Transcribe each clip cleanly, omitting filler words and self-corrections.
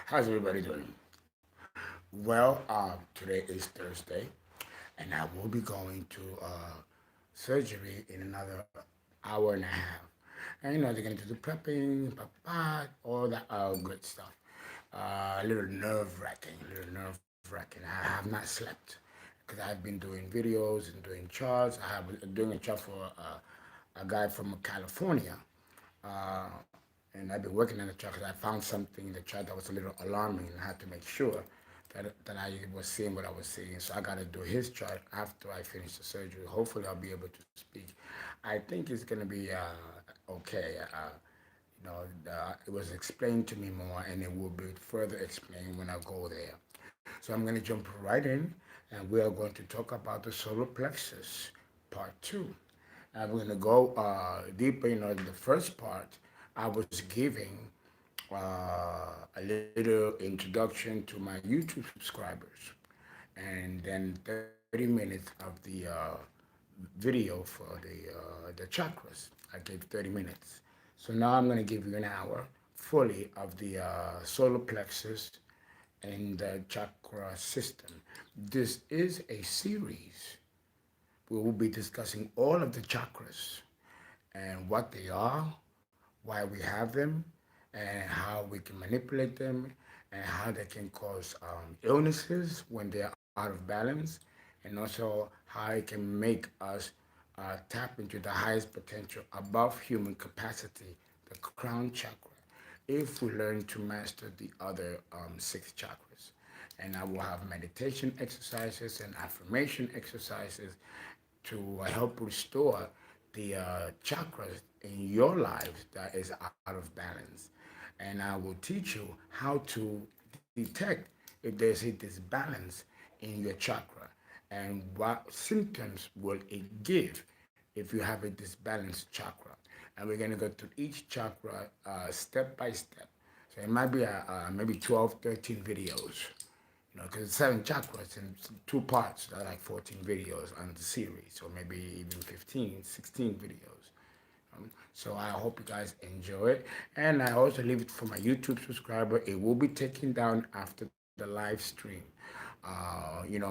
How's everybody doing? Well, today is Thursday, and I will be going to surgery in another hour and a half. And they're going to do the prepping, all that good stuff. A little nerve wracking, I have not slept because I've been doing videos and doing charts. I have doing a chart for a guy from California. Uh, and I've been working on the chart because I found something in the chart that was a little alarming, and I had to make sure that I was seeing what I was seeing. So I got to do his chart after I finish the surgery. Hopefully, I'll be able to speak. I think it's going to be okay. It was explained to me more, and it will be further explained when I go there. So I'm going to jump right in, and we are going to talk about the solar plexus, part two. We're going to go deeper. The first part, I was giving a little introduction to my YouTube subscribers, and then 30 minutes of the video for the chakras. I gave 30 minutes. So now I'm going to give you an hour fully of the solar plexus and the chakra system. This is a series. We will be discussing all of the chakras and what they are, why we have them, and how we can manipulate them, and how they can cause illnesses when they're out of balance, and also how it can make us tap into the highest potential above human capacity, the crown chakra, if we learn to master the other six chakras. And I will have meditation exercises and affirmation exercises to help restore the chakras in your lives that is out of balance. And I will teach you how to detect if there's a disbalance in your chakra and what symptoms will it give if you have a disbalanced chakra. And we're going to go through each chakra step by step. So it might be maybe 12, 13 videos, because it's seven chakras in two parts. There are like 14 videos on the series, or maybe even 15, 16 videos. So I hope you guys enjoy it. And I also leave it for my YouTube subscriber. It will be taken down after the live stream.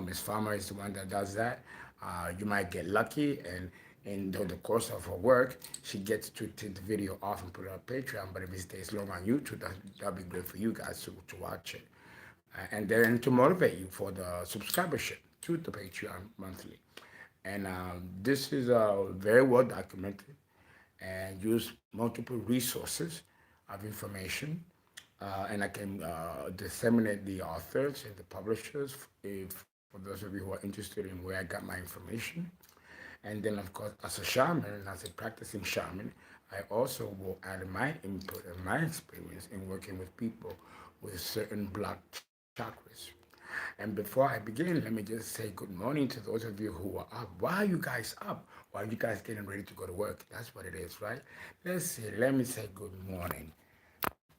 Miss Farmer is the one that does that. You might get lucky, and in the course of her work, she gets to take the video off and put it on Patreon. But if it stays long on YouTube, that'll be great for you guys to watch it. And then to motivate you for the subscribership to the Patreon monthly. And this is very well documented and use multiple resources of information. And I can disseminate the authors and the publishers for those of you who are interested in where I got my information. And then, of course, as a shaman, as a practicing shaman, I also will add my input and my experience in working with people with certain blocked chakras. And before I begin, let me just say good morning to those of you who are up. Why are you guys up? Why are you guys getting ready to go to work? That's what it is, right? Let's see. Let me say good morning.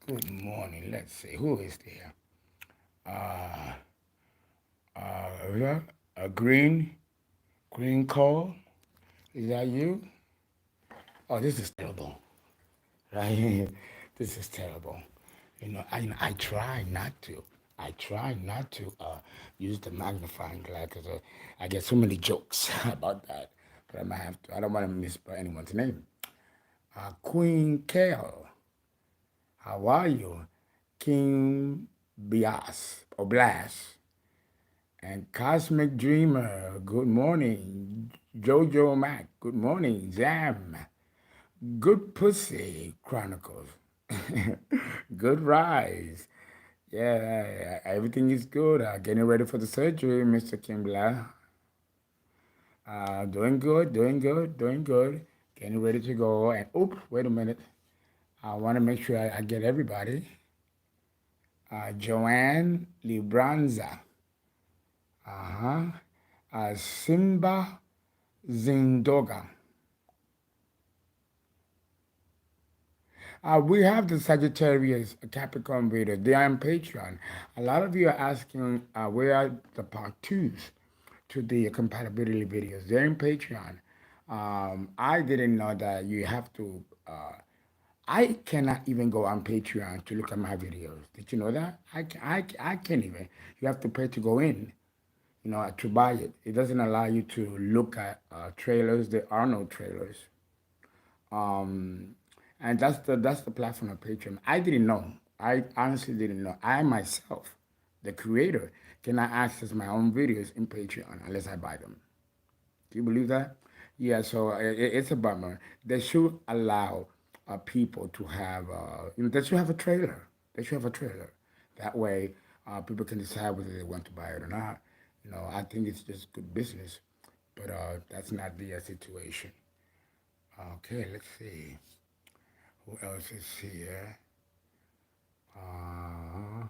Good morning. Let's see. Who is there? Uh, a green call. Is that you? Oh, this is terrible. Right? This is terrible. I try not to. I try not to use the magnifying glass because I get so many jokes about that. But I might have to. I don't want to misspell anyone's name. Queen Kale, how are you? King Bias or Blas and Cosmic Dreamer. Good morning. Jojo Mac. Good morning. Zam. Good Pussy Chronicles. Good rise. Yeah, everything is good. Getting ready for the surgery, Mr. Kimbla. Doing good, doing good, doing good. Getting ready to go. And oops, wait a minute. I want to make sure I get everybody. Joanne Libranza. Uh-huh. Simba Zindoga. We have the Sagittarius Capricorn readers. They are on Patreon. A lot of you are asking where are the part twos to the compatibility videos. They're in Patreon. I didn't know that you have to I cannot even go on Patreon to look at my videos. Did you know that? I can't even. You have to pay to go in, to buy it. It doesn't allow you to look at trailers. There are no trailers. Um, and that's the platform of Patreon. I didn't know. I honestly didn't know. I myself, the creator, cannot access my own videos in Patreon unless I buy them. Do you believe that? Yeah, so it's a bummer. They should allow people to have, they should have a trailer. They should have a trailer. That way, people can decide whether they want to buy it or not. I think it's just good business, but that's not the situation. Okay, let's see. Who else is here? Uh,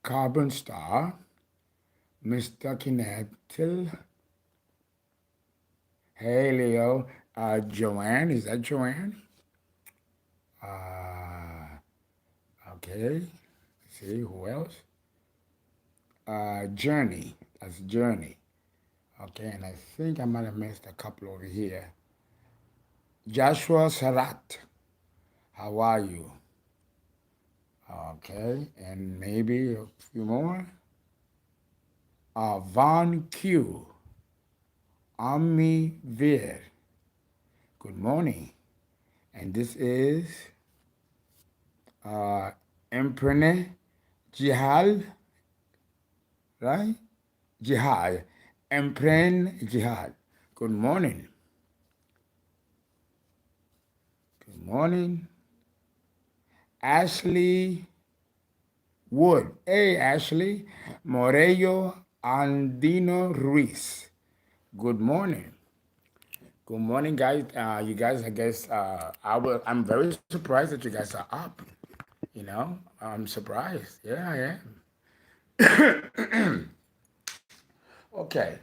Carbon Star, Mr. Kinetil. Hey, Leo. Joanne, is that Joanne? Uh, okay. Let's see, who else? Journey. That's Journey. Okay, and I think I might have missed a couple over here. Joshua Sarat. How are you? Okay, and maybe a few more. Von Q. Ami Vir. Good morning. And this is Emprene Jihal, right? Jihad. Empren Jihad. Good morning. Good morning. Ashley Wood. Hey, Ashley. Morello Andino Ruiz. Good morning. Good morning, guys. You guys, I guess, I'm very surprised that you guys are up. I'm surprised. Yeah, I am. Okay.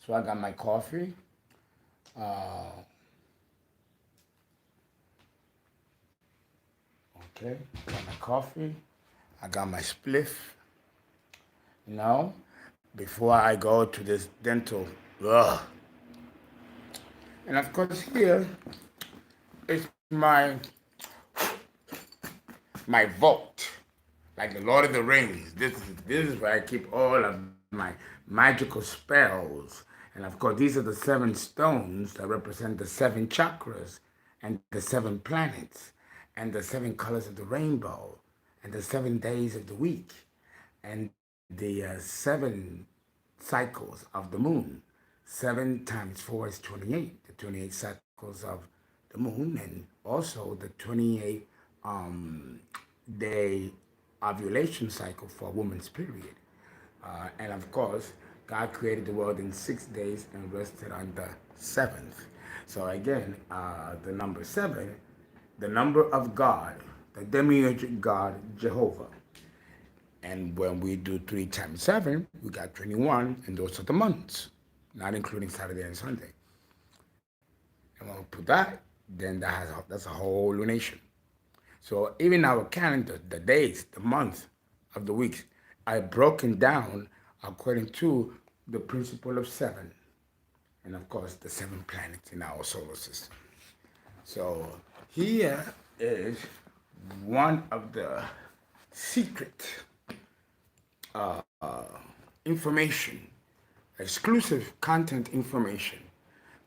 So I got my coffee. Uh, okay. Got my coffee. I got my spliff. You know, before I go to this dental. Ugh. And of course, here is my vault, like the Lord of the Rings. This is where I keep all of my magical spells. And of course, these are the 7 stones that represent the 7 chakras and the 7 planets and the 7 colors of the rainbow and the 7 days of the week and the 7 cycles of the moon. 7 times 4 is 28. The 28 cycles of the moon, and also the 28 day ovulation cycle for a woman's period. And of course, God created the world in 6 days and rested on the seventh. So again, the number 7, the number of God, the demiurgic God Jehovah. And when we do 3 times 7, we got 21, and those are the months, not including Saturday and Sunday. And when we put that, then that's a whole lunation. So even our calendar, the days, the month of the weeks, are broken down according to the principle of 7. And of course, the 7 planets in our solar system. So here is one of the secret information, exclusive content information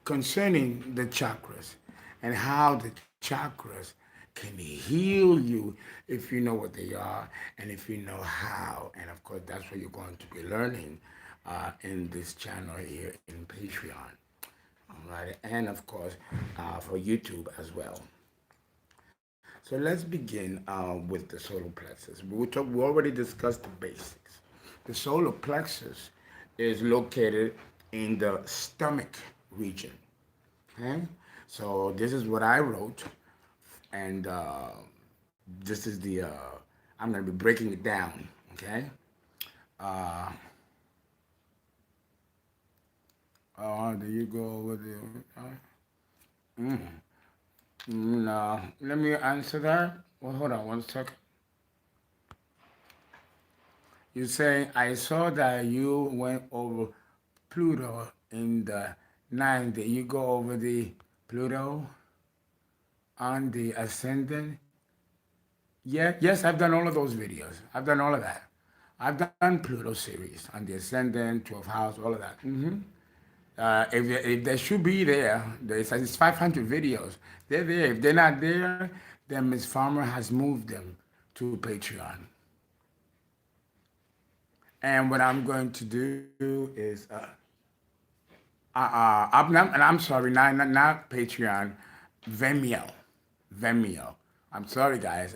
concerning the chakras and how the chakras can heal you if you know what they are and if you know how. And of course, that's what you're going to be learning in this channel here in Patreon. All right, and of course, for YouTube as well. So let's begin with the solar plexus. We already discussed the basics. The solar plexus is located in the stomach region. Okay? So this is what I wrote, and this is I'm going to be breaking it down. Okay? Uh, there you go over there. No, let me answer that. Well, hold on 1 second. You say, I saw that you went over Pluto in the 9th. Did you go over the Pluto? on the ascendant. Yeah, yes, I've done all of those videos. I've done all of that. I've done Pluto series on the ascendant, 12th house, all of that. If they should be there, it's 500 videos. They're there. If they're not there, then Miss Farmer has moved them to Patreon. And what I'm going to do is, and I'm sorry, not Patreon, Vimeo, Vimeo. I'm sorry, guys.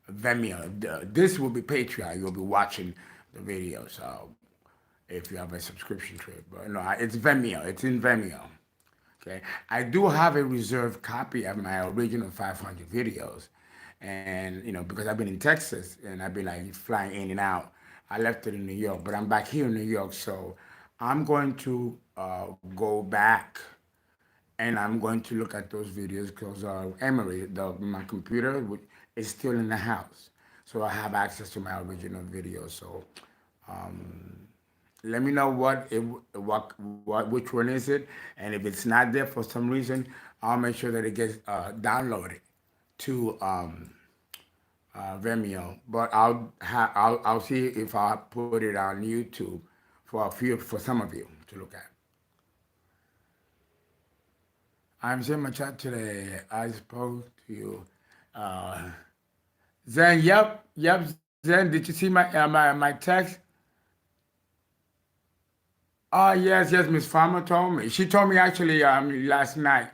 Vimeo. This will be Patreon. You'll be watching the videos if you have a subscription to it. But no, it's Vimeo. It's in Vimeo. Okay. I do have a reserved copy of my original 500 videos, and because I've been in Texas and I've been like flying in and out. I left it in New York, but I'm back here in New York, so I'm going to go back and I'm going to look at those videos because Emery, my computer, is still in the house, so I have access to my original videos. So let me know which one is it, and if it's not there for some reason, I'll make sure that it gets downloaded to Vimeo. But I'll see if I put it on YouTube for some of you to look at. I'm seeing my chat today. I spoke to you. Uh, Zen, yep. Zen, did you see my text? Oh, yes, Miss Farmer told me. She told me actually last night.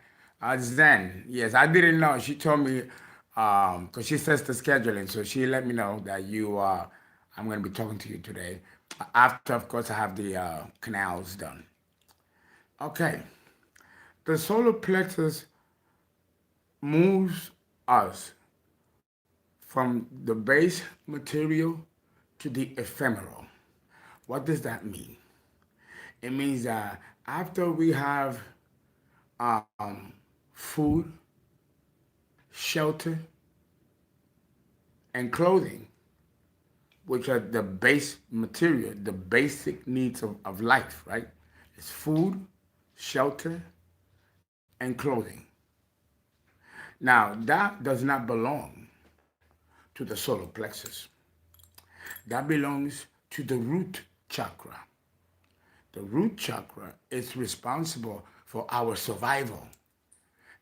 Zen, yes, I didn't know. She told me because she says the scheduling, so she let me know that I'm going to be talking to you today. After, of course, I have the canals done. Okay, the solar plexus moves us from the base material to the ephemeral. What does that mean? It means that after we have food, shelter, and clothing, which are the base material, the basic needs of life, right? It's food, shelter, and clothing. Now, that does not belong to the solar plexus. That belongs to the root chakra. The root chakra is responsible for our survival.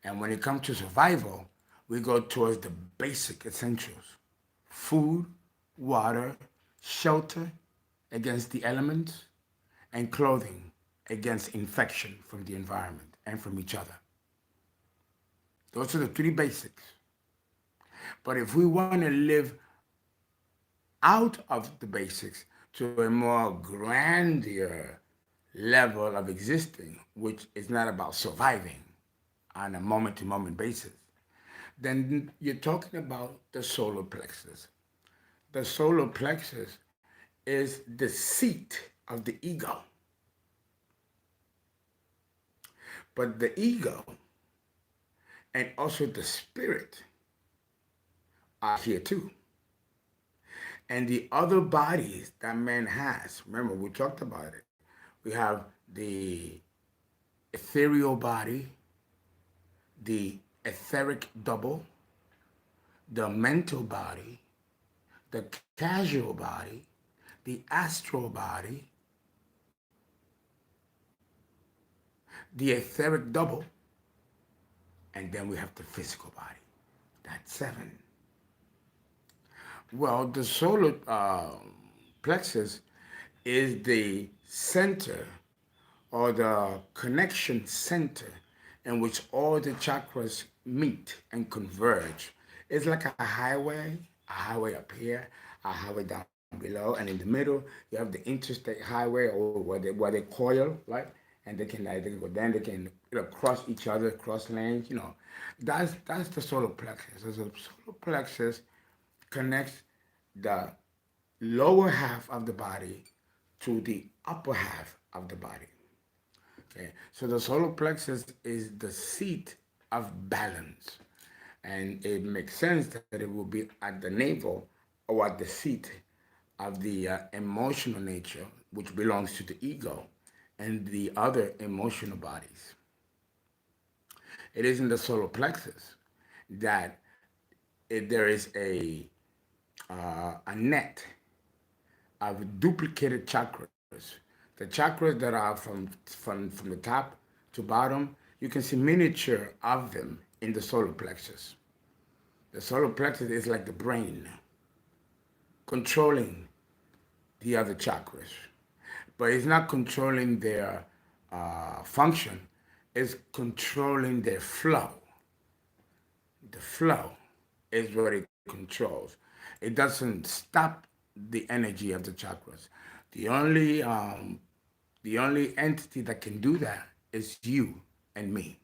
And when it comes to survival, we go towards the basic essentials: food, water, shelter against the elements, and clothing against infection from the environment and from each other. Those are the three basics. But if we want to live out of the basics to a more grandeur level of existing, which is not about surviving on a moment-to-moment basis, then you're talking about the solar plexus. The solar plexus is the seat of the ego. But the ego and also the spirit are here too. And the other bodies that man has, remember we talked about it. We have the ethereal body, the etheric double, the mental body, the casual body, the astral body, the etheric double, and then we have the physical body. That's 7. Well, the solar plexus is the center or the connection center in which all the chakras meet and converge. It's like a highway up here, a highway down below, and in the middle you have the interstate highway, or where they coil, right? And they can go down, they can cross each other, cross lanes. That's the solar plexus. The solar plexus connects the lower half of the body to the upper half of the body. Okay, so the solar plexus is the seat of balance, and it makes sense that it will be at the navel or at the seat of the emotional nature, which belongs to the ego and the other emotional bodies. It is in the solar plexus. that there is a net of duplicated chakras. The chakras that are from the top to bottom, you can see miniature of them in the solar plexus. The solar plexus is like the brain controlling the other chakras, but it's not controlling their function, it's controlling their flow. The flow is what it controls. It doesn't stop the energy of the chakras. The only the only entity that can do that is you and me.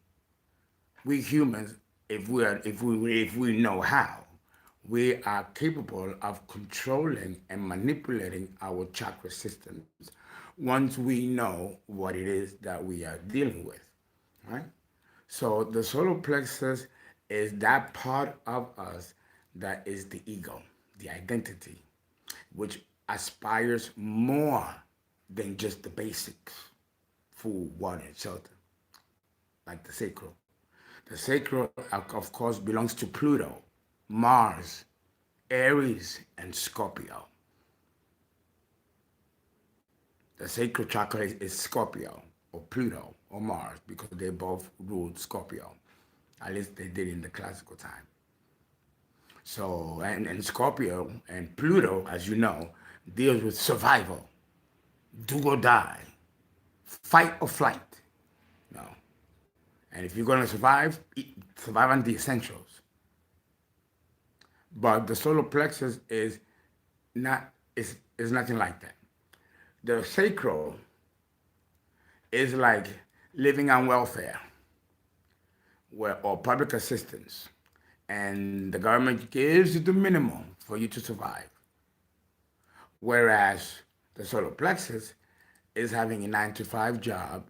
We humans, if we know how, we are capable of controlling and manipulating our chakra systems once we know what it is that we are dealing with, right? So the solar plexus is that part of us that is the ego, the identity, which aspires more than just the basics: food, water, and shelter, like the sacral. The sacral, of course, belongs to Pluto, Mars, Aries, and Scorpio. The sacral chakra is Scorpio, or Pluto, or Mars, because they both ruled Scorpio. At least they did in the classical time. So, and Scorpio and Pluto, as you know, deals with survival, do or die, fight or flight. No. And if you're going to survive, survive on the essentials. But the solar plexus is nothing like that. The sacral is like living on welfare, or public assistance, and the government gives you the minimum for you to survive. Whereas the solar plexus is having a 9 to 5 job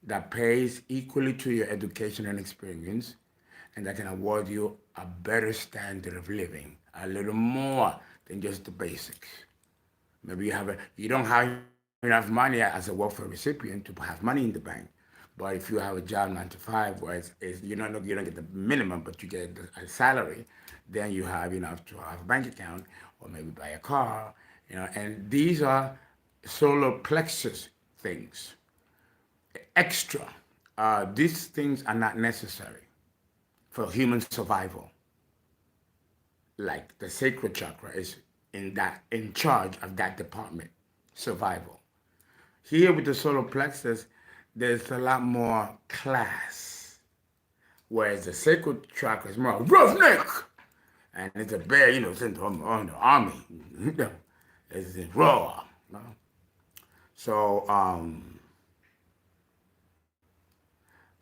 that pays equally to your education and experience, and that can award you a better standard of living, a little more than just the basics. Maybe you don't have enough money as a welfare recipient to have money in the bank, but if you have a job 9 to 5 where you don't get the minimum, but you get a salary, then you have enough to have a bank account or maybe buy a car, And these are solar plexus things, extra. These things are not necessary for human survival. Like the sacral chakra is in charge of that department, survival. Here with the solar plexus, there's a lot more class, whereas the sacral chakra is more roughneck, and it's a bear, sent on the army. It's raw. So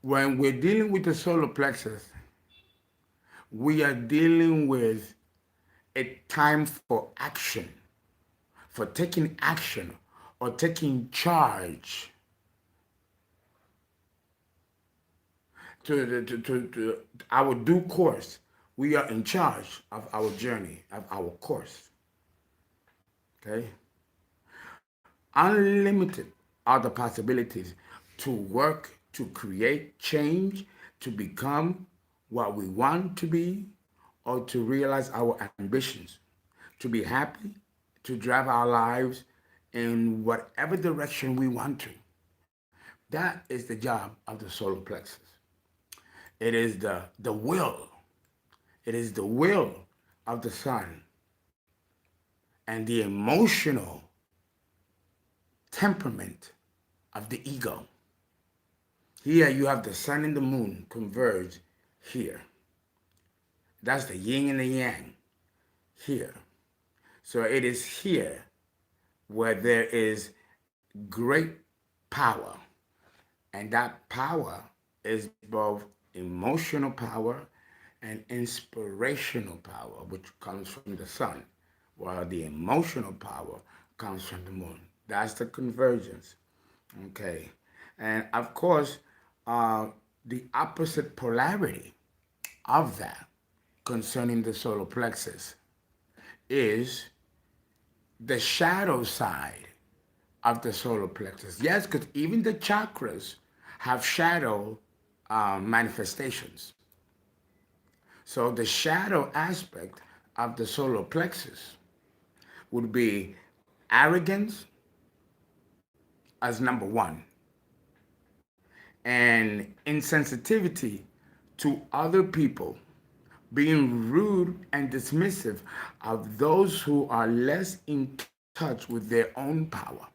when we're dealing with the solar plexus, we are dealing with a time for action, for taking action or taking charge to our due course. We are in charge of our journey, of our course. Okay? Unlimited are the possibilities to work, to create change, to become what we want to be, or to realize our ambitions, to be happy, to drive our lives in whatever direction we want to. That is the job of the solar plexus. It is the will. It is the will of the sun and the emotional temperament of the ego. Here you have the sun and the moon converge here. That's the yin and the yang here. So it is here where there is great power. And that power is both emotional power and inspirational power, which comes from the sun, while the emotional power comes from the moon. That's the convergence. Okay. And of course, the opposite polarity of that concerning the solar plexus is the shadow side of the solar plexus. Yes, because even the chakras have shadow manifestations. So the shadow aspect of the solar plexus would be arrogance as number one, and insensitivity to other people, being rude and dismissive of those who are less in touch with their own power.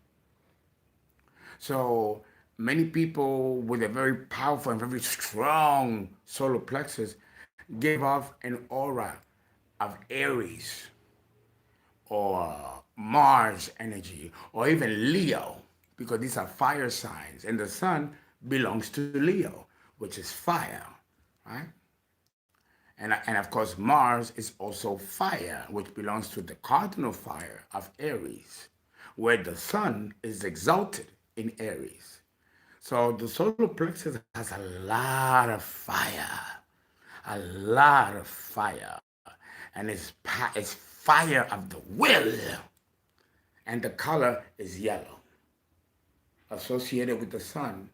So many people with a very powerful and very strong solar plexus give off an aura of Aries or Mars energy or even Leo, because these are fire signs, and the sun belongs to Leo, which is fire, right? And of course, Mars is also fire, which belongs to the cardinal fire of Aries, where the sun is exalted in Aries. So the solar plexus has a lot of fire, a lot of fire, and it's fire of the will, and the color is yellow, associated with the sun.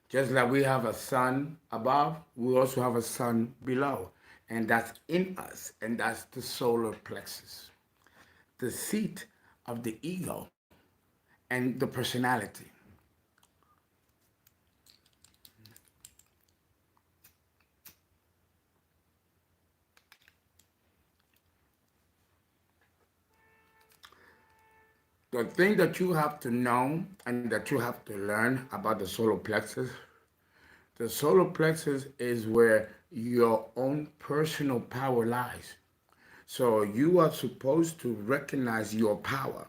Just like we have a sun above, we also have a sun below. And that's in us, and that's the solar plexus, the seat of the ego and the personality. The thing that you have to know and that you have to learn about the solar plexus is where your own personal power lies. So you are supposed to recognize your power.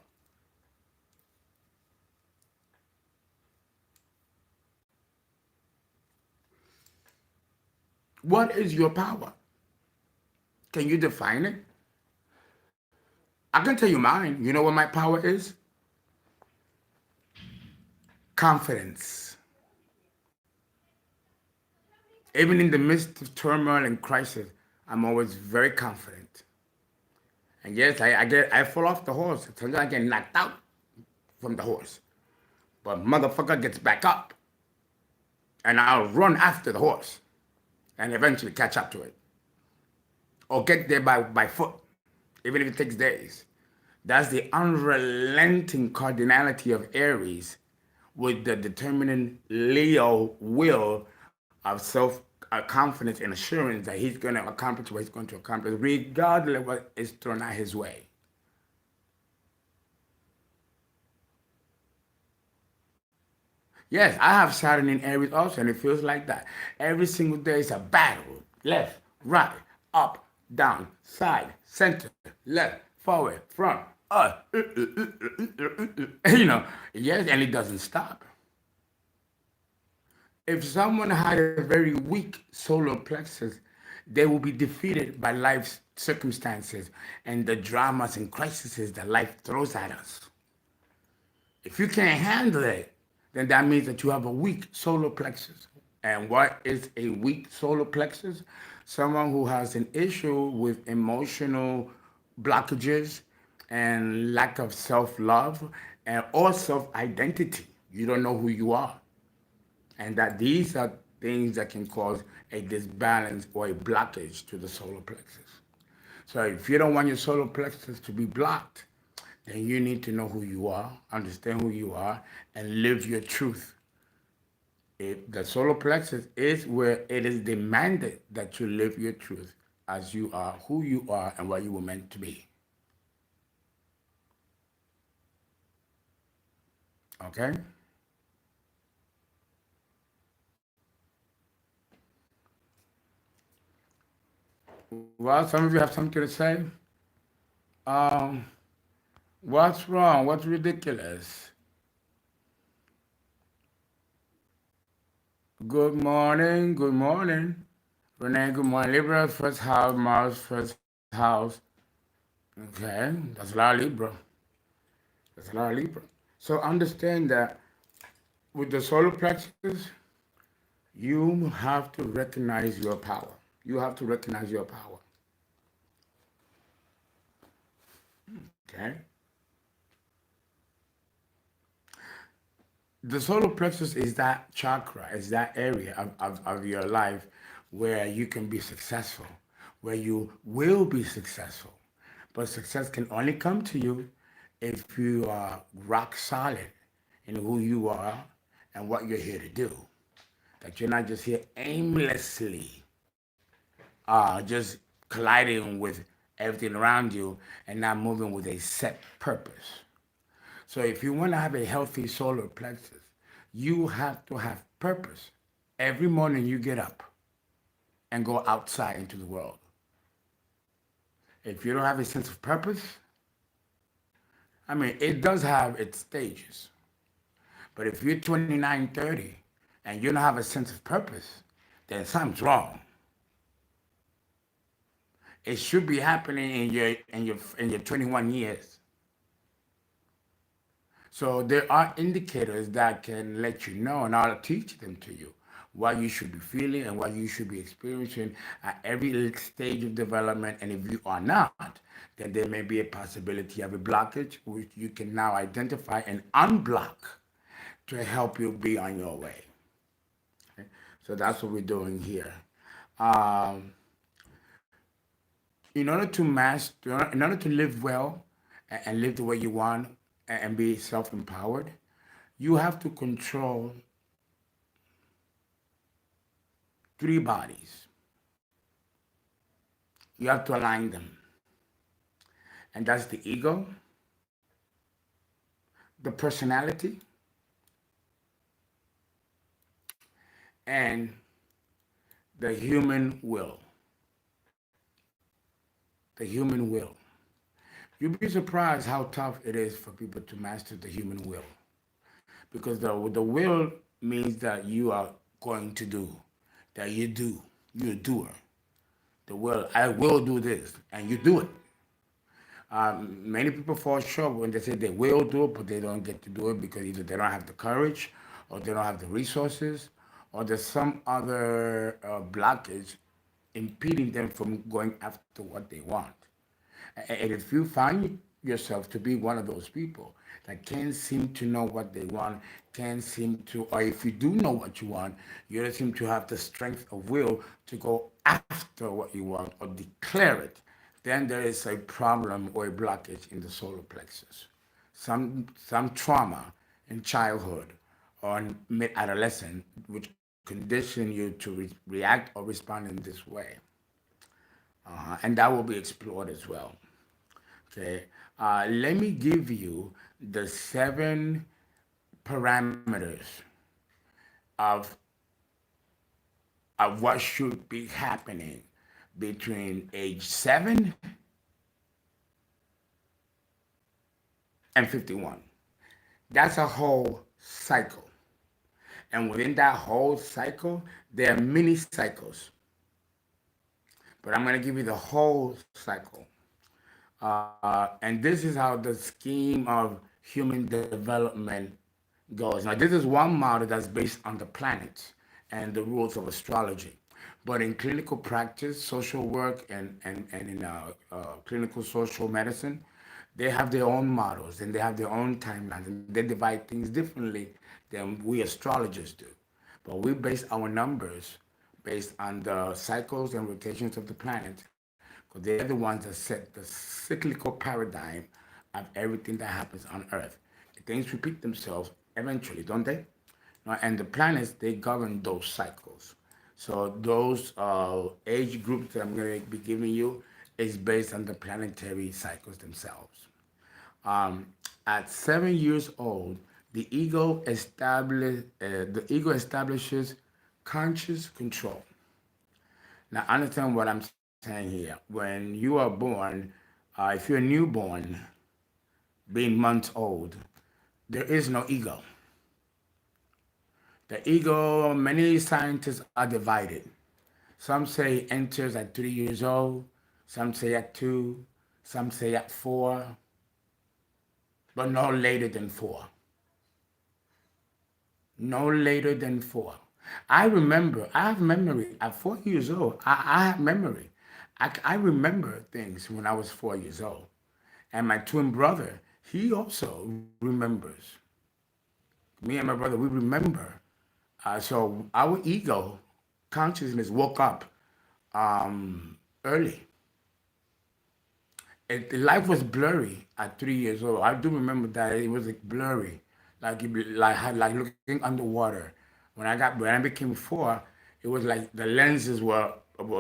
What is your power? Can you define it? I can tell you mine. You know what my power is? Confidence. Even in the midst of turmoil and crisis, I'm always very confident. And yes, I fall off the horse. Sometimes I get knocked out from the horse. But motherfucker gets back up. And I'll run after the horse and eventually catch up to it. Or get there by foot, even if it takes days. That's the unrelenting cardinality of Aries with the determining Leo will of self confidence and assurance that he's going to accomplish what he's going to accomplish, regardless of what is thrown at his way. Yes, I have Saturn in Aries also, and it feels like that. Every single day is a battle. Left, right, up, down, side, center, left, forward, front, you know, yes, and it doesn't stop. If someone had a very weak solar plexus, they will be defeated by life's circumstances and the dramas and crises that life throws at us. If you can't handle it, then that means that you have a weak solar plexus. And what is a weak solar plexus? Someone who has an issue with emotional blockages and lack of self-love and or self-identity. You don't know who you are. And that these are things that can cause a disbalance or a blockage to the solar plexus. So if you don't want your solar plexus to be blocked, then you need to know who you are, understand who you are, and live your truth. The solar plexus is where it is demanded that you live your truth as you are, who you are, and what you were meant to be. Okay? Well, some of you have something to say. Um, what's wrong? What's ridiculous? Good morning. Good morning. Renee, good morning. Libra, first house. Mars, first house. Okay, that's a lot of Libra. That's a lot of Libra. So understand that with the solar plexus, you have to recognize your power. You have to recognize your power. Okay? The solar plexus is that chakra, is that area of your life where you can be successful, where you will be successful. But success can only come to you if you are rock solid in who you are and what you're here to do. That you're not just here aimlessly, just colliding with everything around you and not moving with a set purpose. So if you want to have a healthy solar plexus, you have to have purpose. Every morning you get up and go outside into the world. If you don't have a sense of purpose, I mean, it does have its stages. But if you're 29, 30, and you don't have a sense of purpose, then something's wrong. It should be happening in your 21 years. So there are indicators that can let you know, and I'll teach them to you, what you should be feeling and what you should be experiencing at every stage of development. And if you are not, then there may be a possibility of a blockage, which you can now identify and unblock to help you be on your way. Okay? So that's what we're doing here. Um, in order to master, in order to live well and live the way you want and be self-empowered, you have to control three bodies. You have to align them. And that's the ego, the personality, and the human will. The human will. You'd be surprised how tough it is for people to master the human will. Because the will means that you are going to do, that you do, you're a doer. The will, I will do this, and you do it. Many people fall short when they say they will do it, but they don't get to do it because either they don't have the courage, or they don't have the resources, or there's some other blockage impeding them from going after what they want. And if you find yourself to be one of those people that can't seem to know what they want, can't seem to, or if you do know what you want, you don't seem to have the strength of will to go after what you want or declare it, then there is a problem or a blockage in the solar plexus. Some trauma in childhood or in mid-adolescent which condition you to react or respond in this way. And that will be explored as well. Okay, let me give you the 7 parameters of what should be happening between age 7 and 51. That's a whole cycle. And within that whole cycle, there are many cycles. But I'm going to give you the whole cycle. And this is how the scheme of human development goes. Now, this is one model that's based on the planets and the rules of astrology. But in clinical practice, social work, and in clinical social medicine, they have their own models and they have their own timelines and they divide things differently than we astrologers do. But we base our numbers based on the cycles and rotations of the planet because they're the ones that set the cyclical paradigm of everything that happens on Earth. Things repeat themselves eventually, don't they? And the planets, they govern those cycles. So those age groups that I'm going to be giving you is based on the planetary cycles themselves. At 7 years old, the ego establishes conscious control. Now, understand what I'm saying here. When you are born, if you're a newborn, being months old, there is no ego. The ego, many scientists are divided. Some say it enters at 3 years old, some say at 2, some say at 4, but no later than 4. No later than 4. I have memory. At 4 years old, I have memory. I remember things when I was 4 years old. And my twin brother, he also remembers. Me and my brother, we remember. So our ego consciousness woke up early. Life was blurry at 3 years old. I do remember that it was like blurry, like like looking underwater. When I became 4, it was like the lenses were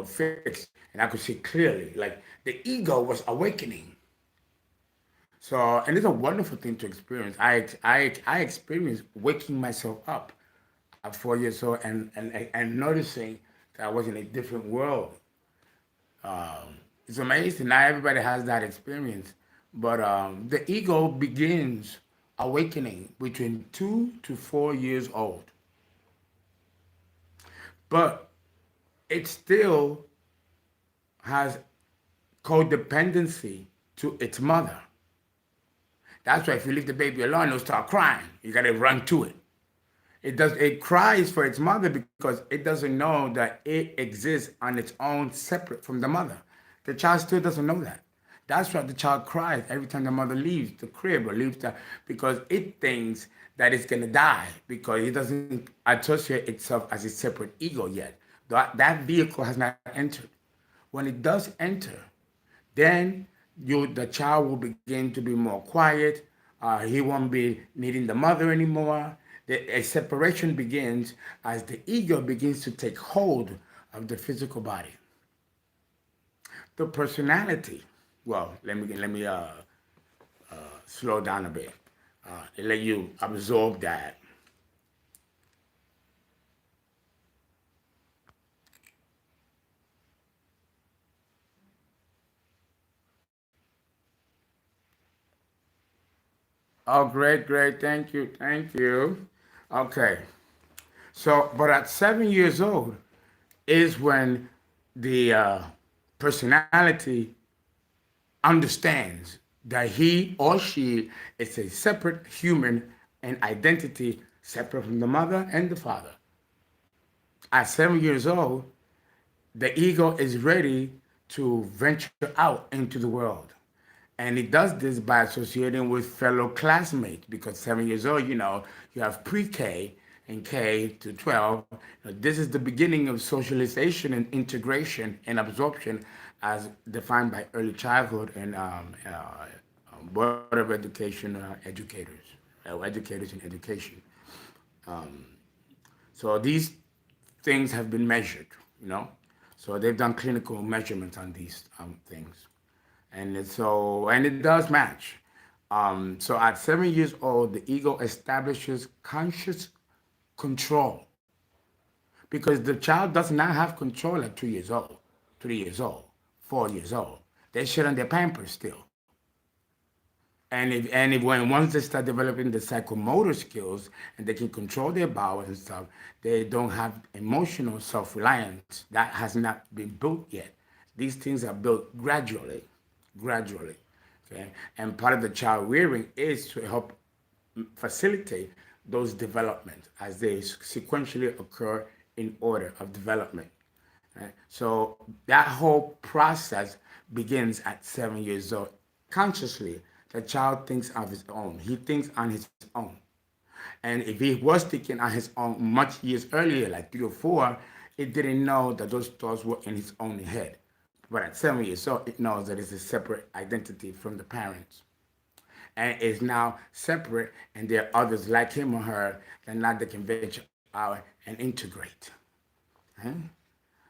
fixed and I could see clearly. Like the ego was awakening. So, and it's a wonderful thing to experience. I experienced waking myself up at 4 years old and noticing that I was in a different world. It's amazing. Not everybody has that experience, but the ego begins awakening between 2 to 4 years old, but it still has codependency to its mother. That's why if you leave the baby alone, it'll start crying. You gotta run to it. It cries for its mother because it doesn't know that it exists on its own separate from the mother. The child still doesn't know that. That's why the child cries every time the mother leaves the crib or leaves the because it thinks that it's gonna die because it doesn't associate itself as a separate ego yet. That vehicle has not entered. When it does enter, then the child will begin to be more quiet. He won't be needing the mother anymore. A separation begins as the ego begins to take hold of the physical body. The personality. Well, let me slow down a bit. Let you absorb that. Oh, great, great. Thank you, thank you. Okay. So, but at 7 years old is when the personality understands that he or she is a separate human and identity separate from the mother and the father. At 7 years old, the ego is ready to venture out into the world. And it does this by associating with fellow classmates because 7 years old, you have pre-K and K to 12. This is the beginning of socialization and integration and absorption as defined by early childhood and Board of Education educators, educators in education. So these things have been measured, you know. So they've done clinical measurements on these things, and it does match. So at 7 years old, the ego establishes conscious control because the child does not have control at 2 years old, 3 years old, 4 years old. They're shit on their pampers still. And if when once they start developing the psychomotor skills and they can control their bowels and stuff, they don't have emotional self-reliance. That has not been built yet. These things are built gradually, gradually. Okay, and part of the child rearing is to help facilitate those developments as they sequentially occur in order of development. Right? So that whole process begins at 7 years old. Consciously, the child thinks of his own. He thinks on his own. And if he was thinking on his own much years earlier, like 3 or 4, it didn't know that those thoughts were in his own head. But at 7 years old, it knows that it's a separate identity from the parents and is now separate, and there are others like him or her that now they can venture out and integrate. Okay?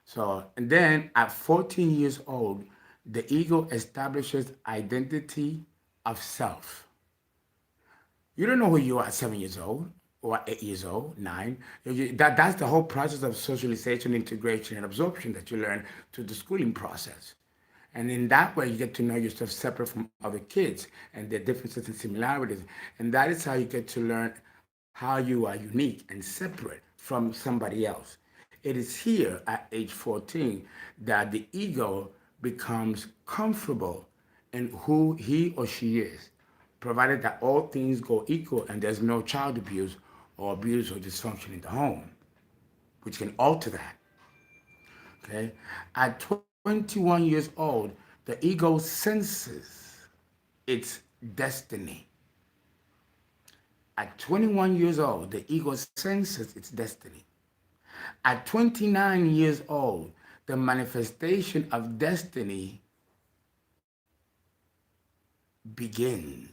So, and then at 14 years old, the ego establishes identity of self. You don't know who you are at 7 years old or 8 years old, 9. That's the whole process of socialization, integration, and absorption that you learn through the schooling process. And in that way, you get to know yourself separate from other kids and their differences and similarities. And that is how you get to learn how you are unique and separate from somebody else. It is here at age 14 that the ego becomes comfortable in who he or she is, provided that all things go equal and there's no child abuse or dysfunction in the home, which can alter that. Okay? At 21 years old, the ego senses its destiny. At 21 years old, the ego senses its destiny. At 29 years old, the manifestation of destiny begins.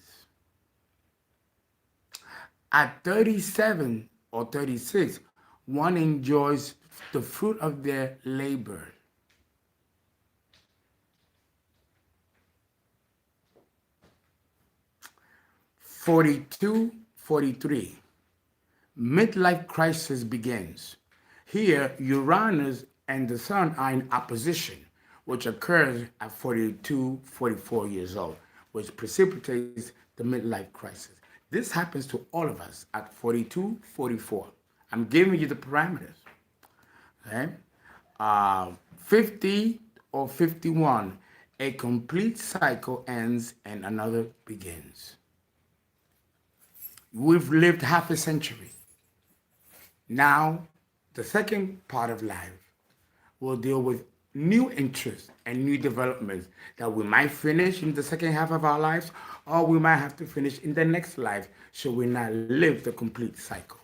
At 37 or 36, one enjoys the fruit of their labor. '42, 43. Midlife crisis begins. Here, Uranus and the Sun are in opposition, which occurs at 42, 44 years old, which precipitates the midlife crisis. This happens to all of us at 42, 44. I'm giving you the parameters. Okay? 50 or 51, a complete cycle ends and another begins. We've lived half a century. Now, the second part of life will deal with new interests and new developments that we might finish in the second half of our lives, or we might have to finish in the next life, so we not live the complete cycle.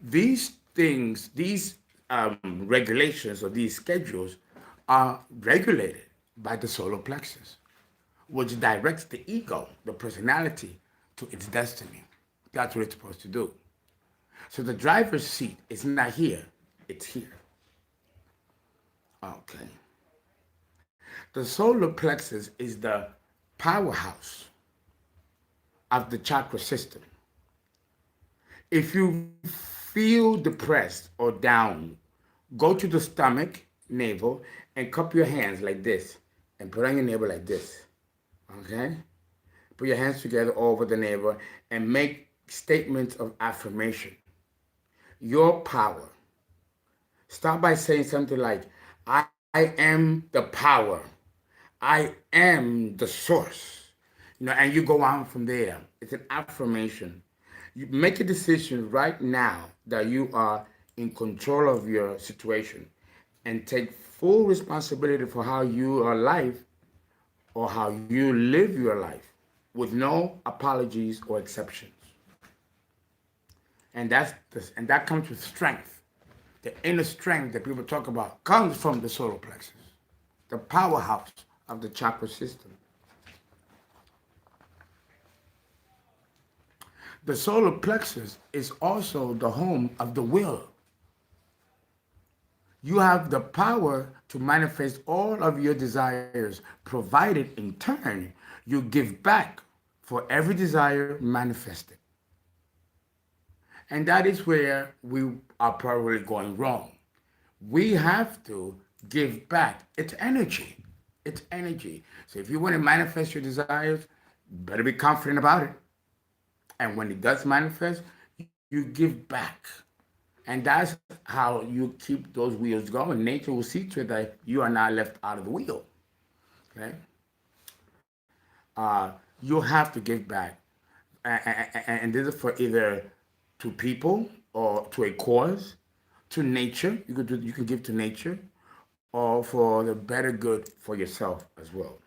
These things, these regulations or these schedules are regulated by the solar plexus, which directs the ego, the personality, to its destiny. That's what it's supposed to do. So the driver's seat is not here, it's here. Okay. The solar plexus is the powerhouse of the chakra system. If you feel depressed or down, go to the stomach, navel, and cup your hands like this, and put on your navel like this. Okay? Put your hands together over the navel and make statements of affirmation. Your power. Start by saying something like, I am the power. I am the source. And you go on from there. It's an affirmation. You make a decision right now that you are in control of your situation and take full responsibility for how your life or how you live your life with no apologies or exceptions. And that comes with strength. The inner strength that people talk about comes from the solar plexus, the powerhouse of the chakra system. The solar plexus is also the home of the will. You have the power to manifest all of your desires, provided in turn you give back for every desire manifested. And that is where we are probably going wrong. We have to give back. It's energy. It's energy. So if you want to manifest your desires, you better be confident about it. And when it does manifest, you give back. And that's how you keep those wheels going. Nature will see to it that you are not left out of the wheel. Okay? You have to give back. And this is for either to people or to a cause, to nature. You can give to nature, or for the better good for yourself as well.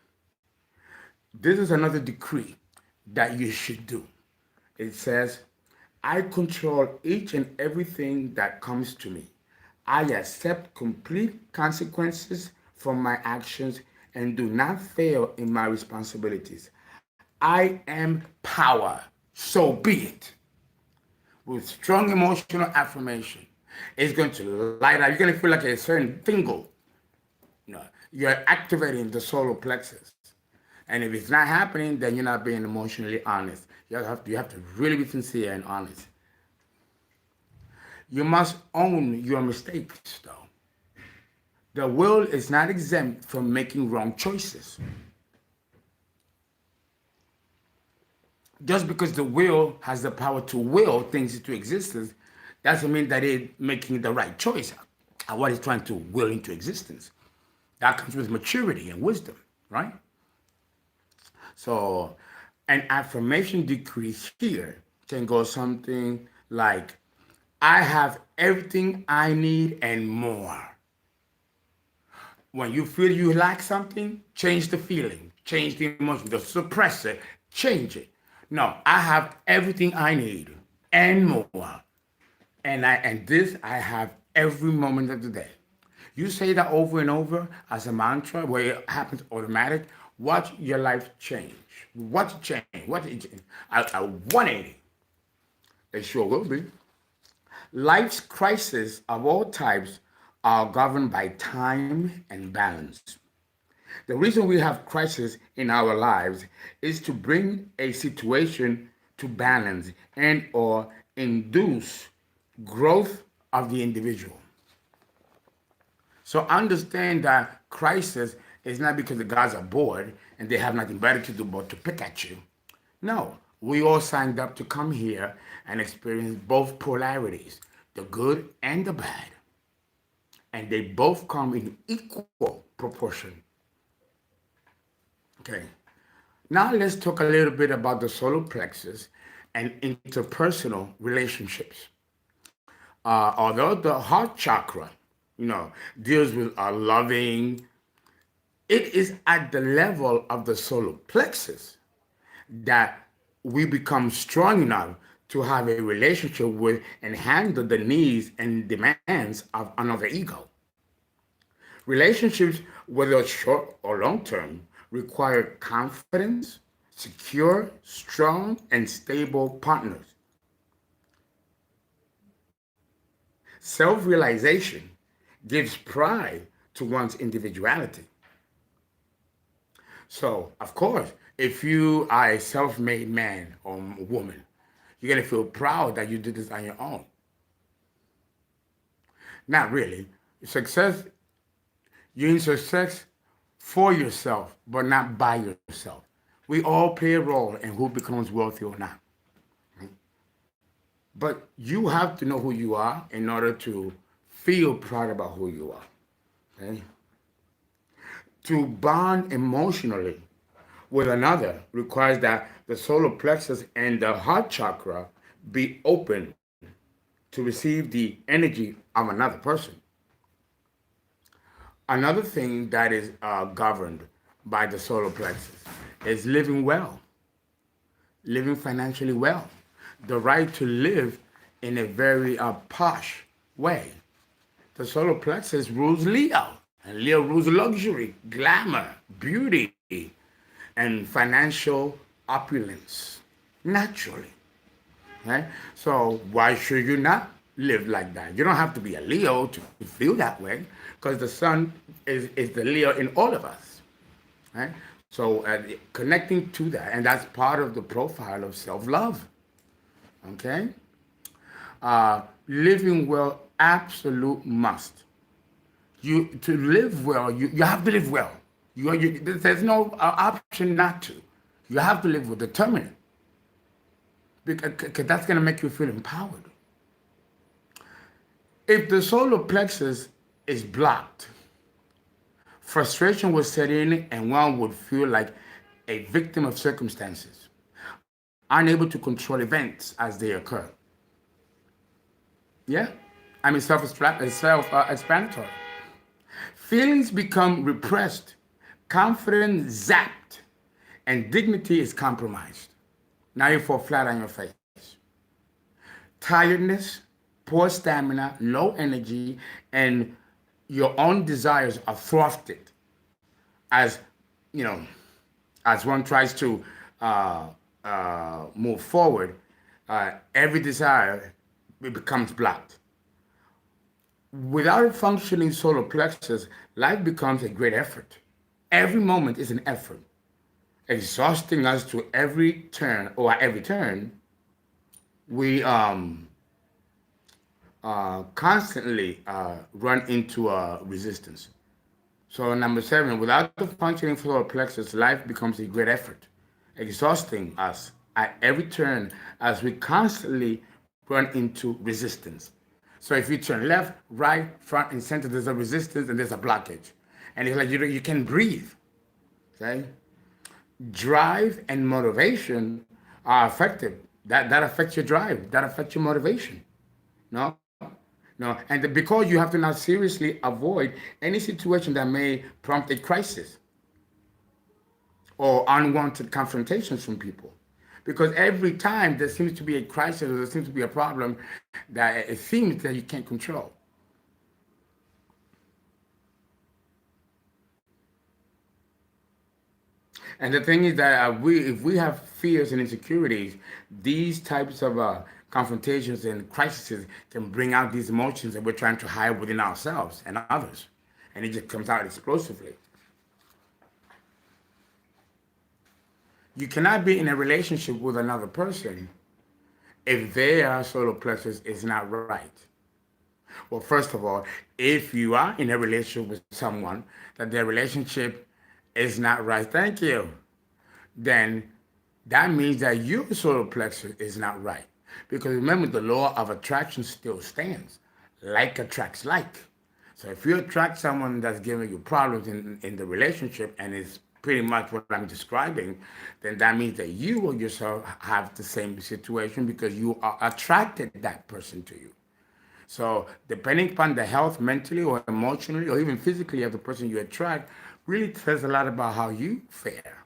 This is another decree that you should do. It says, I control each and everything that comes to me. I accept complete consequences from my actions and do not fail in my responsibilities. I am power, so be it. With strong emotional affirmation, it's going to light up. You're going to feel like a certain tingle. You're activating the solar plexus. And if it's not happening, then you're not being emotionally honest. You have to really be sincere and honest. You must own your mistakes, though. The will is not exempt from making wrong choices. Just because the will has the power to will things into existence, doesn't mean that it's making the right choice at what it's trying to will into existence. That comes with maturity and wisdom, right? So an affirmation decree here can go something like, I have everything I need and more. When you feel you lack something, change the feeling, change the emotion, don't suppress it, change it. No, I have everything I need and more. And this I have every moment of the day. You say that over and over as a mantra where it happens automatic, watch your life change. Watch it change. Watch it change. A 180. It sure will be. Life's crises of all types are governed by time and balance. The reason we have crisis in our lives is to bring a situation to balance and or induce growth of the individual. So understand that crisis is not because the guys are bored and they have nothing better to do but to pick at you. No, we all signed up to come here and experience both polarities, the good and the bad. And they both come in equal proportion. Okay. Now let's talk a little bit about the solar plexus and interpersonal relationships. Although the heart chakra, deals with our loving, it is at the level of the solar plexus that we become strong enough to have a relationship with and handle the needs and demands of another ego. Relationships, whether short or long term, require confidence, secure, strong, and stable partners. Self realization gives pride to one's individuality. So, of course, if you are a self made man or woman, you're going to feel proud that you did this on your own. Not really. Success, you're in success for yourself, but not by yourself. We all play a role in who becomes wealthy or not. But you have to know who you are in order to feel proud about who you are. Okay? To bond emotionally with another requires that the solar plexus and the heart chakra be open to receive the energy of another person. Another thing that is governed by the solar plexus is living well, living financially well, the right to live in a very posh way. The solar plexus rules Leo, and Leo rules luxury, glamour, beauty, and financial opulence naturally. Right? So why should you not live like that? You don't have to be a Leo to feel that way, because the sun is the Leo in all of us. Right? So connecting to that, and that's part of the profile of self-love. Okay? Living well, absolute must. You to live well, you have to live well. There's no option not to. You have to live with determinant, because that's going to make you feel empowered. If the solar plexus is blocked, frustration will set in and one would feel like a victim of circumstances, unable to control events as they occur. Yeah? I mean, self-explanatory. Feelings become repressed, confidence zapped, and dignity is compromised. Now you fall flat on your face. Tiredness, poor stamina, low energy, and your own desires are thwarted as, you know, as one tries to move forward. Every desire becomes blocked. Without a functioning solar plexus, life becomes a great effort. Every moment is an effort, exhausting us to every turn, or at every turn, we constantly run into resistance. So number 7, without the functioning solar plexus, life becomes a great effort, exhausting us at every turn as we constantly run into resistance. So if you turn left, right, front, and center, there's a resistance and there's a blockage. And it's like you can breathe. Okay? Drive and motivation are affected. That affects your drive. That affects your motivation. No? No. And because you have to now seriously avoid any situation that may prompt a crisis or unwanted confrontations from people. Because every time there seems to be a crisis or there seems to be a problem that it seems that you can't control. And the thing is that if we have fears and insecurities, these types of confrontations and crises can bring out these emotions that we're trying to hide within ourselves and others, and it just comes out explosively. You cannot be in a relationship with another person if their solar plexus is not right. Well, first of all, if you are in a relationship with someone that their relationship is not right, thank you, then that means that your solar plexus is not right. Because remember, the law of attraction still stands. Like attracts like. So if you attract someone that's giving you problems in the relationship and it's pretty much what I'm describing, then that means that you will yourself have the same situation because you are attracted that person to you. So depending upon the health mentally or emotionally or even physically of the person you attract, really says a lot about how you fare.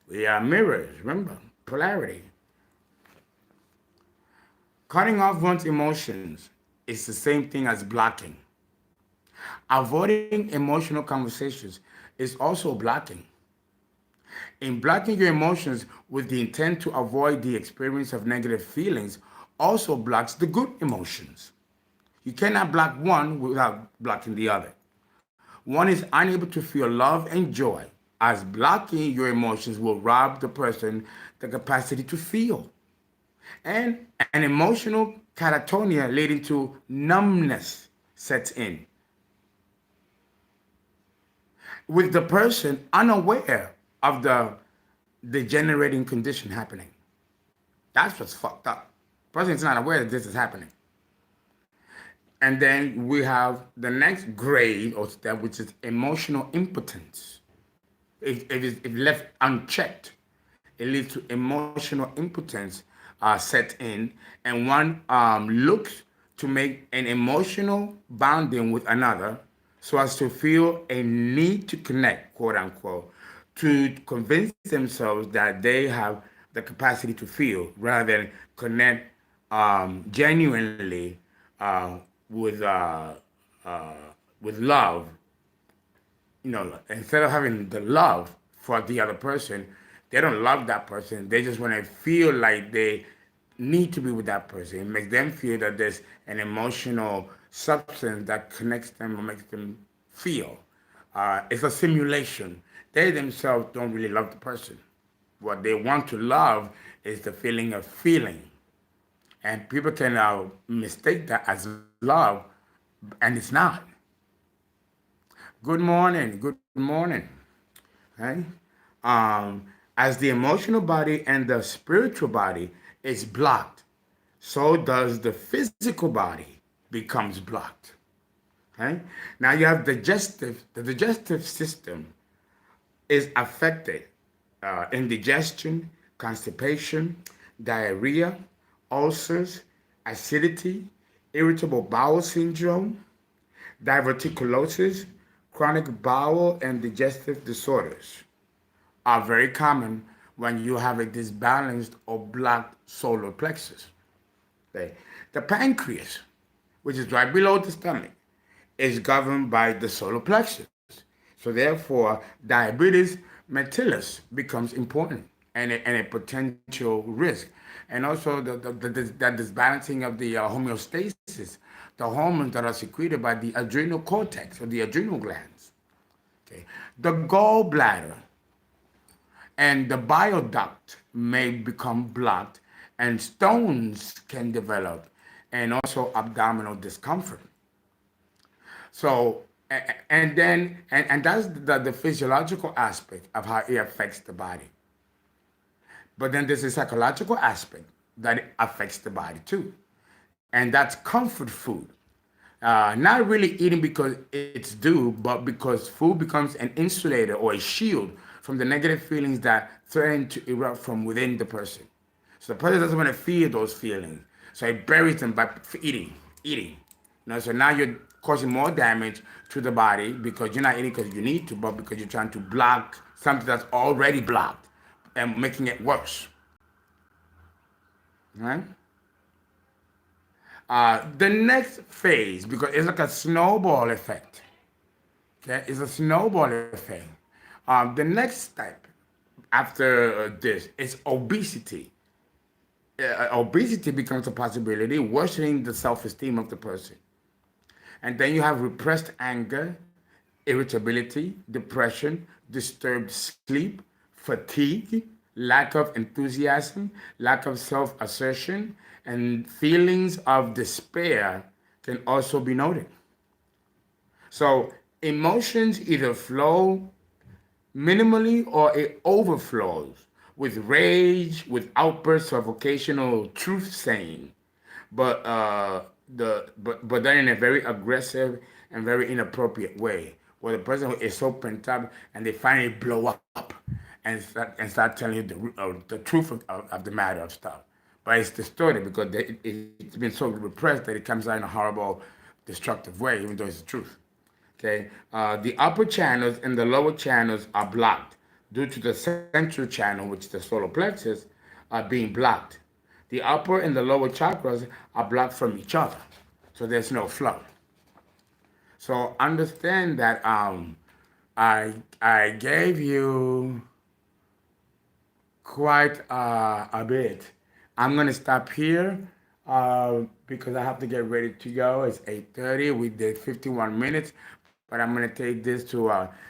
We are mirrors, remember, polarity. Cutting off one's emotions is the same thing as blocking. Avoiding emotional conversations is also blocking. In blocking your emotions with the intent to avoid the experience of negative feelings also blocks the good emotions. You cannot block one without blocking the other. One is unable to feel love and joy, as blocking your emotions will rob the person the capacity to feel. And an emotional catatonia leading to numbness sets in, with the person unaware of the degenerating condition happening. That's what's fucked up. The person is not aware that this is happening. And then we have the next grade or step, which is emotional impotence. If left unchecked, it leads to emotional impotence set in, and one looks to make an emotional bonding with another so as to feel a need to connect, quote unquote, to convince themselves that they have the capacity to feel rather than connect genuinely uh, with uh, uh, with love. Instead of having the love for the other person, they don't love that person. They just want to feel like they need to be with that person. It makes them feel that there's an emotional substance that connects them or makes them feel. It's a simulation. They themselves don't really love the person. What they want to love is the feeling of feeling. And people can mistake that as love, and it's not. Good morning. Good morning. Right? As the emotional body and the spiritual body is blocked, so does the physical body becomes blocked. Okay? Now you have the digestive system is affected. Indigestion, constipation, diarrhea, ulcers, acidity, irritable bowel syndrome, diverticulosis, chronic bowel and digestive disorders are very common when you have a disbalanced or blocked solar plexus. Okay? The pancreas, which is right below the stomach, is governed by the solar plexus. So therefore, diabetes mellitus becomes important and a potential risk. And also that disbalancing of the homeostasis, the hormones that are secreted by the adrenal cortex or the adrenal glands. Okay. The gallbladder and the bile duct may become blocked, and stones can develop, and also abdominal discomfort. So, and that's the physiological aspect of how it affects the body. But then there's a psychological aspect that affects the body too, and that's comfort food. Not really eating because it's due, but because food becomes an insulator or a shield from the negative feelings that threaten to erupt from within the person. So the person doesn't want to feel those feelings, so it buries them by eating. So now you're causing more damage to the body because you're not eating because you need to, but because you're trying to block something that's already blocked and making it worse. Right? The next phase, because it's like a snowball effect. Okay, it's a snowball effect. The next step after this is obesity. Obesity becomes a possibility, worsening the self-esteem of the person. And then you have repressed anger, irritability, depression, disturbed sleep, fatigue, lack of enthusiasm, lack of self assertion, and feelings of despair can also be noted. So, emotions either flow minimally or it overflows with rage, with outbursts of occasional truth saying, but then in a very aggressive and very inappropriate way, where the person is so pent up and they finally blow up and start telling you the truth of the matter of stuff. But it's distorted because it's been so repressed that it comes out in a horrible, destructive way, even though it's the truth. Okay, the upper channels and the lower channels are blocked due to the central channel, which is the solar plexus, are being blocked. The upper and the lower chakras are blocked from each other, so there's no flow. So understand that I gave you quite a bit. I'm gonna stop here because I have to get ready to go. It's 8:30. We did 51 minutes, but I'm gonna take this to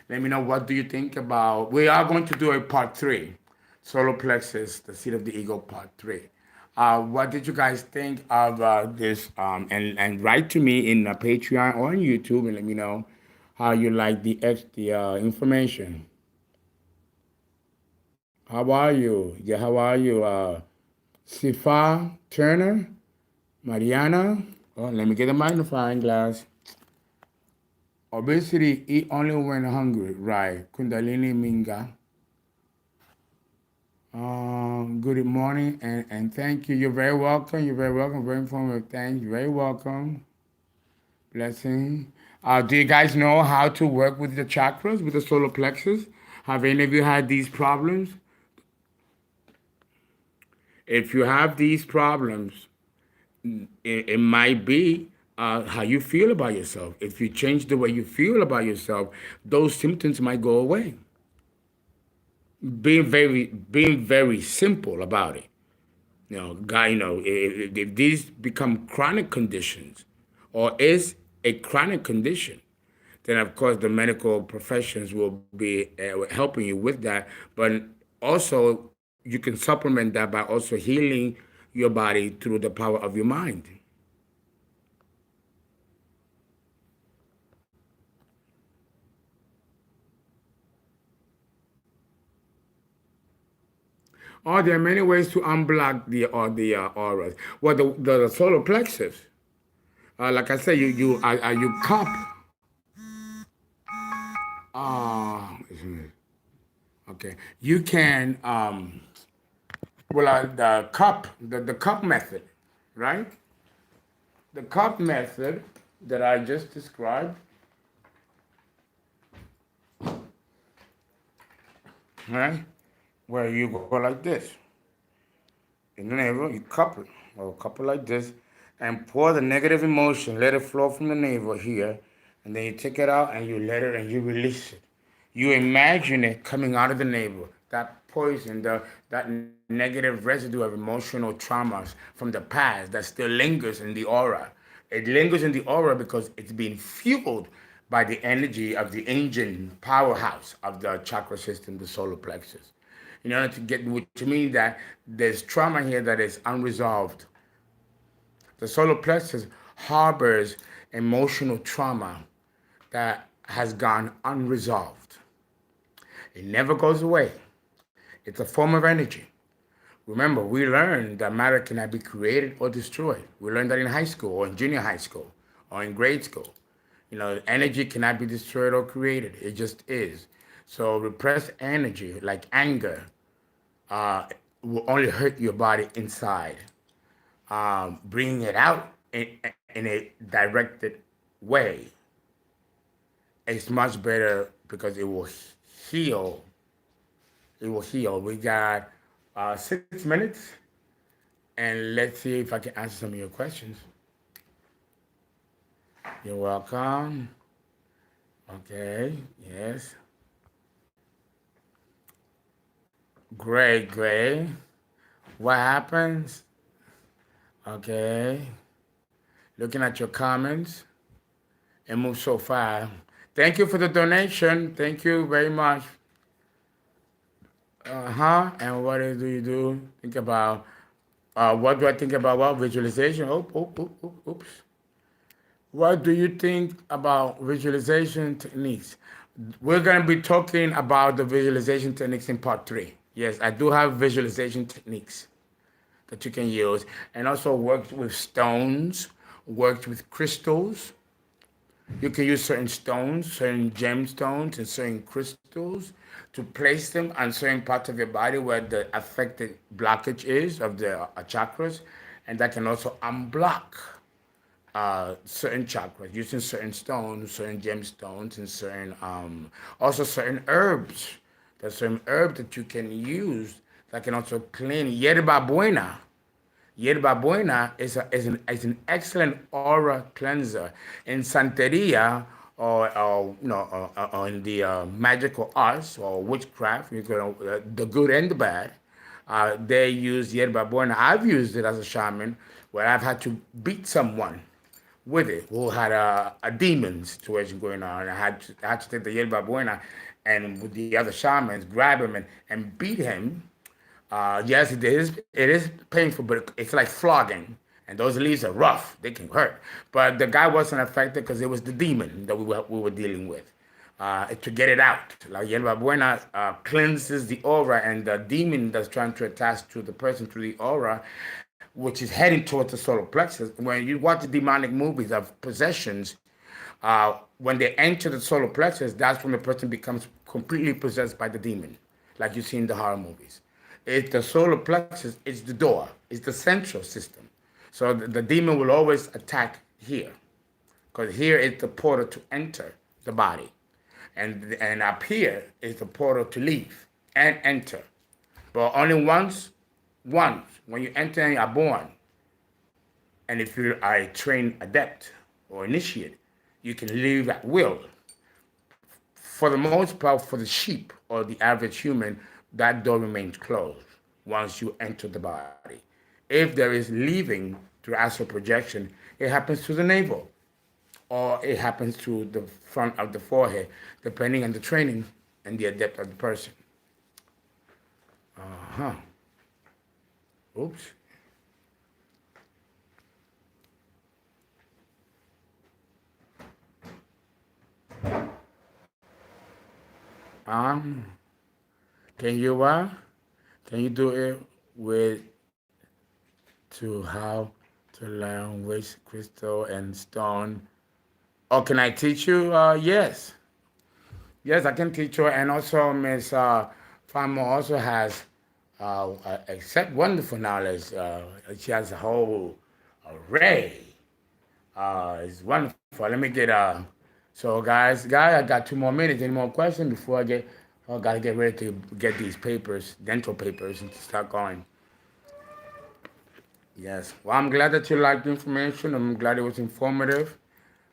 let me know what do you think about. We are going to do a part three, solar plexus, the seat of the ego, part three. What did you guys think of this? And write to me in Patreon or on YouTube and let me know how you like the information. How are you? Yeah, how are you? Sifa Turner, Mariana. Oh, let me get a magnifying glass. Obesity, eat only when hungry. Right. Kundalini Minga. Good morning and thank you. You're very welcome. You're very welcome. Very informative. Thank you. Very welcome. Blessing. Do you guys know how to work with the chakras, with the solar plexus? Have any of you had these problems? If you have these problems, it might be how you feel about yourself. If you change the way you feel about yourself, those symptoms might go away. Being very simple about it. If these become chronic conditions, or is a chronic condition, then of course the medical professions will be helping you with that. But also, you can supplement that by also healing your body through the power of your mind. Or there are many ways to unblock the auras. Well, the solar plexus, like I said, you cup. Okay, you can the the cup method, right? The cup method that I just described, right? Where you go like this in the navel, you cup it, or cup it like this, and pour the negative emotion, let it flow from the navel here, and then you take it out and you let it and you release it. You imagine it coming out of the navel, that poison, that negative residue of emotional traumas from the past that still lingers in the aura. It lingers in the aura because it's being fueled by the energy of the engine powerhouse of the chakra system, the solar plexus. In order to get, which means that there's trauma here that is unresolved. The solar plexus harbors emotional trauma that has gone unresolved. It never goes away. It's a form of energy. Remember, we learned that matter cannot be created or destroyed. We learned that in high school or in junior high school or in grade school. Energy cannot be destroyed or created. It just is. So repressed energy, like anger, uh, will only hurt your body inside. Bringing it out in a directed way is much better because it will heal. It will heal. We got 6 minutes, and let's see if I can answer some of your questions. You're welcome. Okay, yes. Great, great. What happens? Okay. Looking at your comments. It moves so fast. Thank you for the donation. Thank you very much. And what do you do? Think about, what do I think about what? Visualization. Oops. What do you think about visualization techniques? We're going to be talking about the visualization techniques in part 3. Yes, I do have visualization techniques that you can use, and also worked with stones, worked with crystals. You can use certain stones, certain gemstones, and certain crystals to place them on certain parts of your body where the affected blockage is of the chakras, and that can also unblock certain chakras using certain stones, certain gemstones, and certain also certain herbs. There's certain herbs that you can use that can also clean. Yerba buena. Yerba buena is an excellent aura cleanser. In Santeria, or in the magical arts or witchcraft, the good and the bad, they use yerba buena. I've used it as a shaman where I've had to beat someone with it who had a demon situation going on. I had to take the yerba buena and with the other shamans grab him and beat him. Yes, it is painful, but it's like flogging. And those leaves are rough; they can hurt. But the guy wasn't affected because it was the demon that we were dealing with. To get it out, La Hierba Buena cleanses the aura, and the demon that's trying to attach to the person through the aura, which is heading towards the solar plexus. When you watch the demonic movies of possessions, when they enter the solar plexus, that's when the person becomes completely possessed by the demon, like you see in the horror movies. It's the solar plexus, it's the door, it's the central system. So the demon will always attack here, because here is the portal to enter the body, and up here is the portal to leave and enter. But only once when you enter and are born, and if you are a trained adept or initiate, you can leave at will. For the most part, for the sheep or the average human, that door remains closed once you enter the body. If there is leaving through astral projection, it happens to the navel or it happens to the front of the forehead, depending on the training and the adept of the person. Huh. Oops. Um, can you can you do it with to how to learn which crystal and stone? Or can I teach you? Yes. Yes, I can teach you. And also, Miss Famo also has except wonderful knowledge. She has a whole array. It's wonderful. Let me get so guys, I got 2 more minutes. Any more questions before I gotta get ready to get these papers, dental papers, and to start going. Yes. Well, I'm glad that you liked the information. I'm glad it was informative.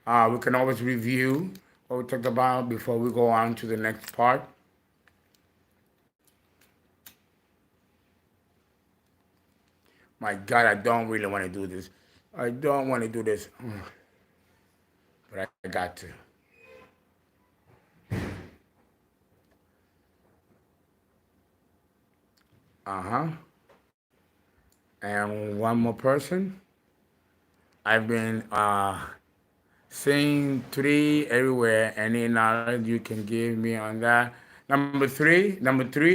We can always review what we talked about before we go on to the next part. My God, I don't really want to do this. I don't want to do this, but I got to. Uh-huh. And one more person. I've been seeing 3 everywhere. Any knowledge you can give me on that? Number three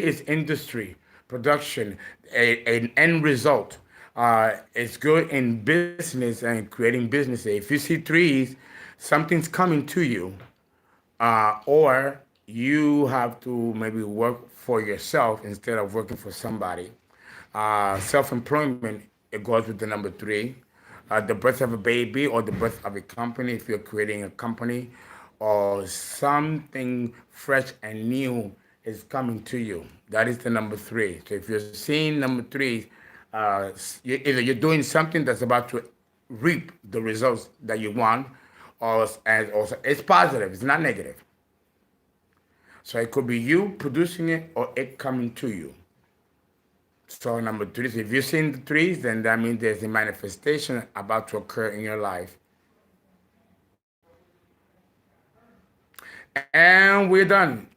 is industry, production, an end result. It's good in business and creating businesses. If you see threes, something's coming to you, or you have to maybe work for yourself instead of working for somebody. Self-employment, it goes with the number 3. The birth of a baby or the birth of a company, if you're creating a company, or something fresh and new is coming to you. That is the number 3. So if you're seeing number 3, either you're doing something that's about to reap the results that you want, and also it's positive, it's not negative. So it could be you producing it or it coming to you. So number three, so if you've seen the threes, then that means there's a manifestation about to occur in your life. And we're done.